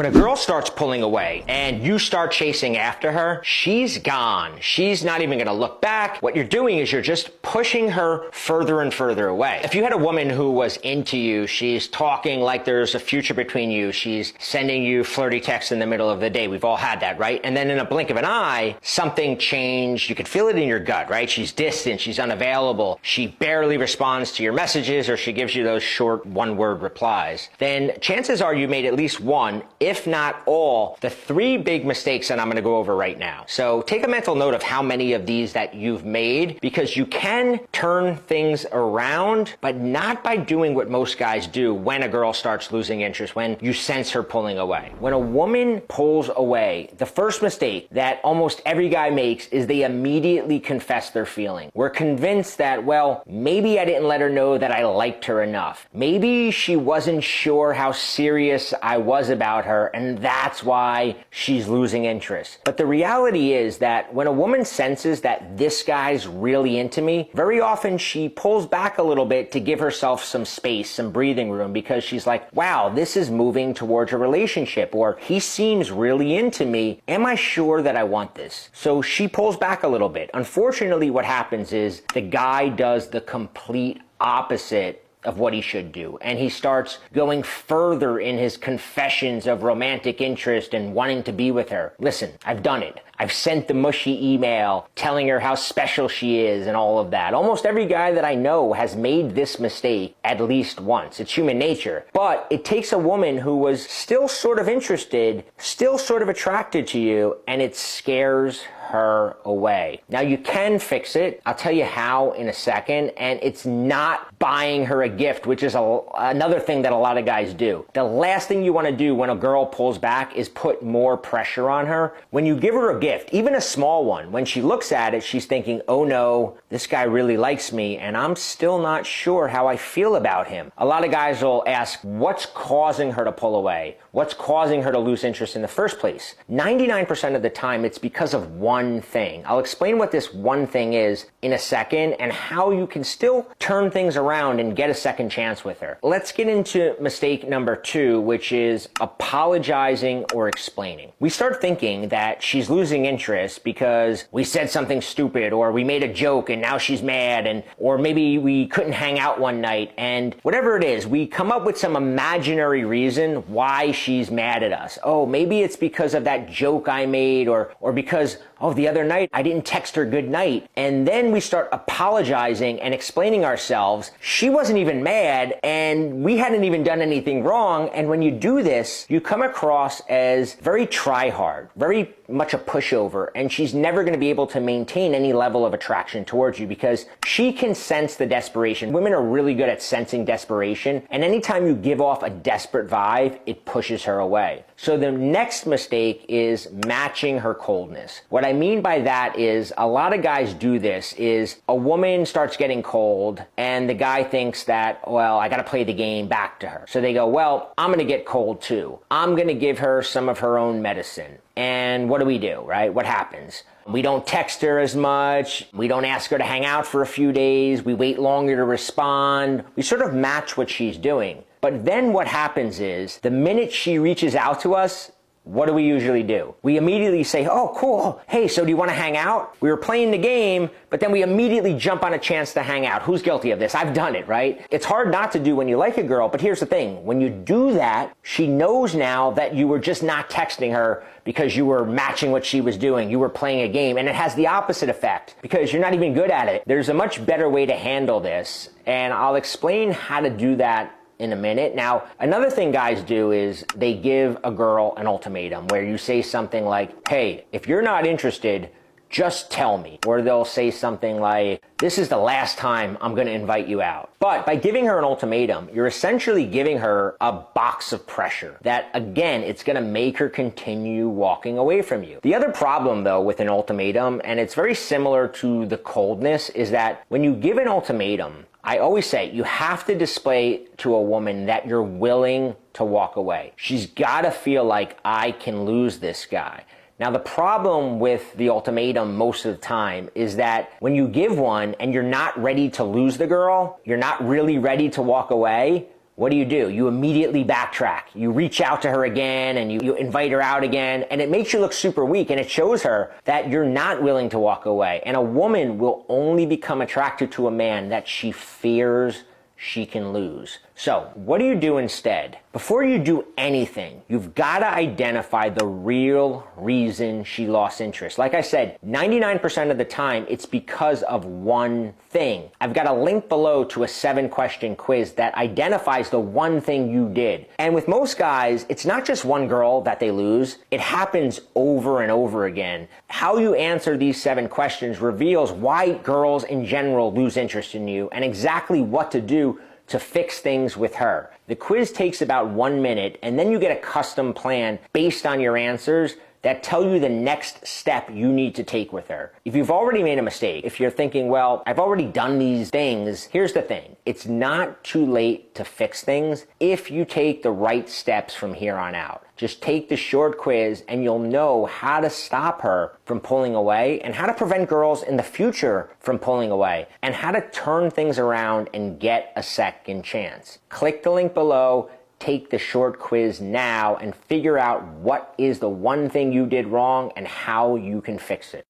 When a girl starts pulling away and you start chasing after her, she's gone. She's not even gonna look back. What you're doing is you're just pushing her further and further away. If you had a woman who was into you, she's talking like there's a future between you, she's sending you flirty texts in the middle of the day. We've all had that, right? And then in a blink of an eye, something changed. You could feel it in your gut, right? She's distant, she's unavailable, she barely responds to your messages, or she gives you those short one-word replies. Then chances are you made at least one, if not all, the 3 big mistakes that I'm going to go over right now. So take a mental note of how many of these that you've made, because you can turn things around, but not by doing what most guys do when a girl starts losing interest, when you sense her pulling away. When a woman pulls away, the first mistake that almost every guy makes is they immediately confess their feeling. We're convinced that, well, maybe I didn't let her know that I liked her enough. Maybe she wasn't sure how serious I was about her, and that's why she's losing interest. But the reality is that when a woman senses that this guy's really into me, very often she pulls back a little bit to give herself some space, some breathing room, because she's like, wow, this is moving towards a relationship, or he seems really into me. Am I sure that I want this? So she pulls back a little bit. Unfortunately, what happens is the guy does the complete opposite of what he should do. And he starts going further in his confessions of romantic interest and wanting to be with her. Listen, I've done it. I've sent the mushy email telling her how special she is and all of that. Almost every guy that I know has made this mistake at least once. It's human nature. But it takes a woman who was still sort of interested, still sort of attracted to you, and it scares her away. Now you can fix it. I'll tell you how in a second, and it's not buying her a gift, which is another thing that a lot of guys do. The last thing you want to do when a girl pulls back is put more pressure on her. When you give her a gift, even a small one, when she looks at it, she's thinking, oh no, this guy really likes me, and I'm still not sure how I feel about him. A lot of guys will ask, what's causing her to pull away? What's causing her to lose interest in the first place? 99% of the time, it's because of one thing. I'll explain what this one thing is in a second and how you can still turn things around and get a second chance with her. Let's get into mistake number 2, which is apologizing or explaining. We start thinking that she's losing interest because we said something stupid, or we made a joke and now she's mad, or maybe we couldn't hang out one night, and whatever it is, we come up with some imaginary reason why she's mad at us. Oh, maybe it's because of that joke I made, or because, oh, the other night I didn't text her good night. And then we start apologizing and explaining ourselves. She wasn't even mad and we hadn't even done anything wrong. And when you do this, you come across as very try-hard, very much a pushover, and she's never going to be able to maintain any level of attraction towards you because she can sense the desperation. Women are really good at sensing desperation, and anytime you give off a desperate vibe, it pushes her away. So the next mistake is matching her coldness. What I mean by that is a lot of guys do this is a woman starts getting cold and the guy thinks that, well, I got to play the game back to her. So they go, well, I'm going to get cold too. I'm going to give her some of her own medicine. And what do, right? What happens? We don't text her as much. We don't ask her to hang out for a few days. We wait longer to respond. We sort of match what she's doing. But then what happens is the minute she reaches out to us, what do we usually do? We immediately say, oh, cool. Hey, so do you want to hang out? We were playing the game, but then we immediately jump on a chance to hang out. Who's guilty of this? I've done it, right? It's hard not to do when you like a girl, but here's the thing. When you do that, she knows now that you were just not texting her because you were matching what she was doing. You were playing a game, and it has the opposite effect because you're not even good at it. There's a much better way to handle this, and I'll explain how to do that in a minute. Now, another thing guys do is they give a girl an ultimatum where you say something like, hey, if you're not interested, just tell me. Or they'll say something like, this is the last time I'm going to invite you out. But by giving her an ultimatum, you're essentially giving her a box of pressure that, again, it's going to make her continue walking away from you. The other problem, though, with an ultimatum, and it's very similar to the coldness, is that when you give an ultimatum, I always say you have to display to a woman that you're willing to walk away. She's got to feel like I can lose this guy. Now, the problem with the ultimatum most of the time is that when you give one and you're not ready to lose the girl, you're not really ready to walk away, what do? You immediately backtrack. You reach out to her again and you invite her out again, and it makes you look super weak, and it shows her that you're not willing to walk away. And a woman will only become attracted to a man that she fears she can lose. So what do you do instead? Before you do anything, you've got to identify the real reason she lost interest. Like I said, 99% of the time, it's because of one thing. I've got a link below to a 7-question quiz that identifies the one thing you did. And with most guys, it's not just one girl that they lose. It happens over and over again. How you answer these 7 questions reveals why girls in general lose interest in you and exactly what to do to fix things with her. The quiz takes about 1 minute, and then you get a custom plan based on your answers that tell you the next step you need to take with her. If you've already made a mistake, if you're thinking, well, I've already done these things, here's the thing. It's not too late to fix things if you take the right steps from here on out. Just take the short quiz and you'll know how to stop her from pulling away and how to prevent girls in the future from pulling away and how to turn things around and get a second chance. Click the link below. Take the short quiz now and figure out what is the one thing you did wrong and how you can fix it.